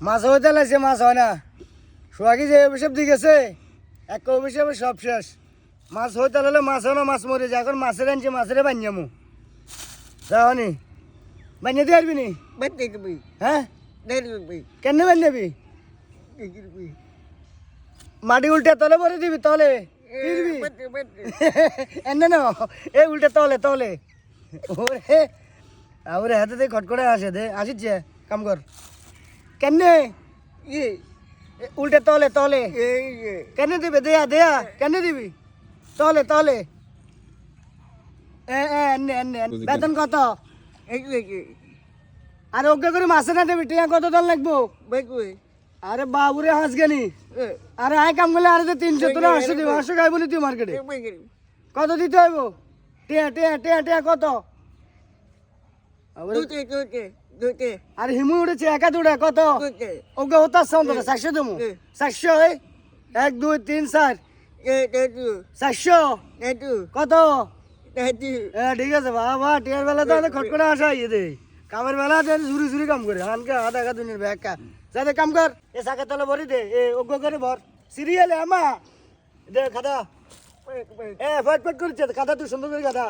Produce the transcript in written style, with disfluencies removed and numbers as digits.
মাছ হইতে লাগছে, মাছ হয় না। সোহাগী যে অভিশাপ দিয়ে গেছে, এক অভিশাপে সব শেষ। মাছ হইতে লাগলে মাছ হয় না, মাছ মরে যায়। এখন মাছের আনছে, মাছের বানিয়ামু যাওনি বানিয়ে দিয়ে আসবি নি? হ্যাঁ কেন বানিয়াবি? মাটি উল্টে তলে ভরে দিবি, তলে এনে না এ উল্টে তলে তলে ওরে ওরে হাতে দে খটখটে আসে দে আসিচ্ছে কাম কর কেনে উল্টে তলে তলে কেনে দিবে দেয়া দেয়া কেনে দিবি তলে তলে এনে এনে বেতন কত? আরে ওকে করে মাসে না দেবি টিয়া কত দল লাগবো? আরে বাবুরে হাঁস গেনি আরে আয় কাম করলে আরে 300 তোরা 800 দিবি 800 খাই বলি তুই মার্কেটে কত দিতে হইব? টিয়া টিয়া টিয়া টিয়া কত? আরে হিমু উঠেছে একা দুটা কত? ওকে হতাশ অন্তত 400 দেবো 400 1 2 3 4 400 কত? ঠিক আছে বাবা টিয়ার বেলা তো খটখটে আসা ইয়ে দে কামের বেলা ঝুরি ঝুরি কাম করে হানকে আধা আধা দিনের ব্যাগকা যাতে কাম কর এ সাকে তলে ভরি দে এ ওগো করে ভর সিরিয়ালে আমা দে খাদা এ ফট ফট করছে খাদা তুই সুন্দর করে খাদা